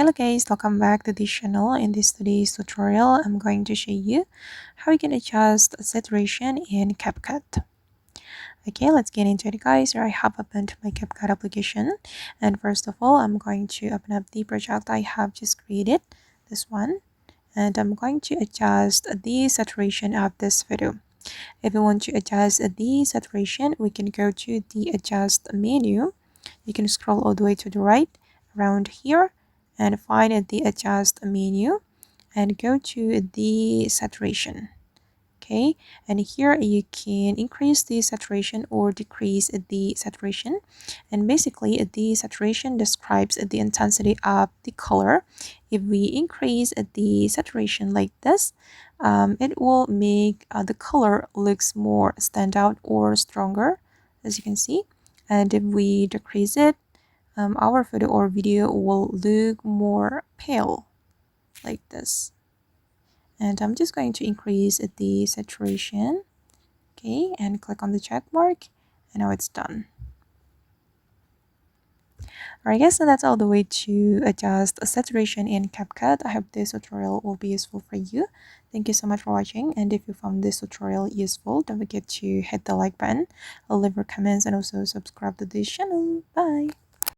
Hello guys, welcome back to this channel. In this today's tutorial, I'm going to show you how you can adjust saturation in CapCut. Okay, let's get into it guys. Here I have opened my CapCut application, and first of all, I'm going to open up the project I have just created, this one, and I'm going to adjust the saturation of this video. If you want to adjust the saturation, we can go to the adjust menu. You can scroll all the way to the right around here and find the adjust menu and go to the saturation. Okay, and here you can increase the saturation or decrease the saturation, and basically the saturation describes the intensity of the color. If we increase the saturation like this, it will make the color looks more stand out or stronger, as you can see. And if we decrease it, our photo or video will look more pale like this. And I'm just going to increase the saturation, okay, and click on the check mark, and now it's done. Alright guys, so that's all the way to adjust saturation in CapCut. I hope this tutorial will be useful for you. Thank you so much for watching, and if you found this tutorial useful, don't forget to hit the like button, leave your comments, and also subscribe to this channel. Bye!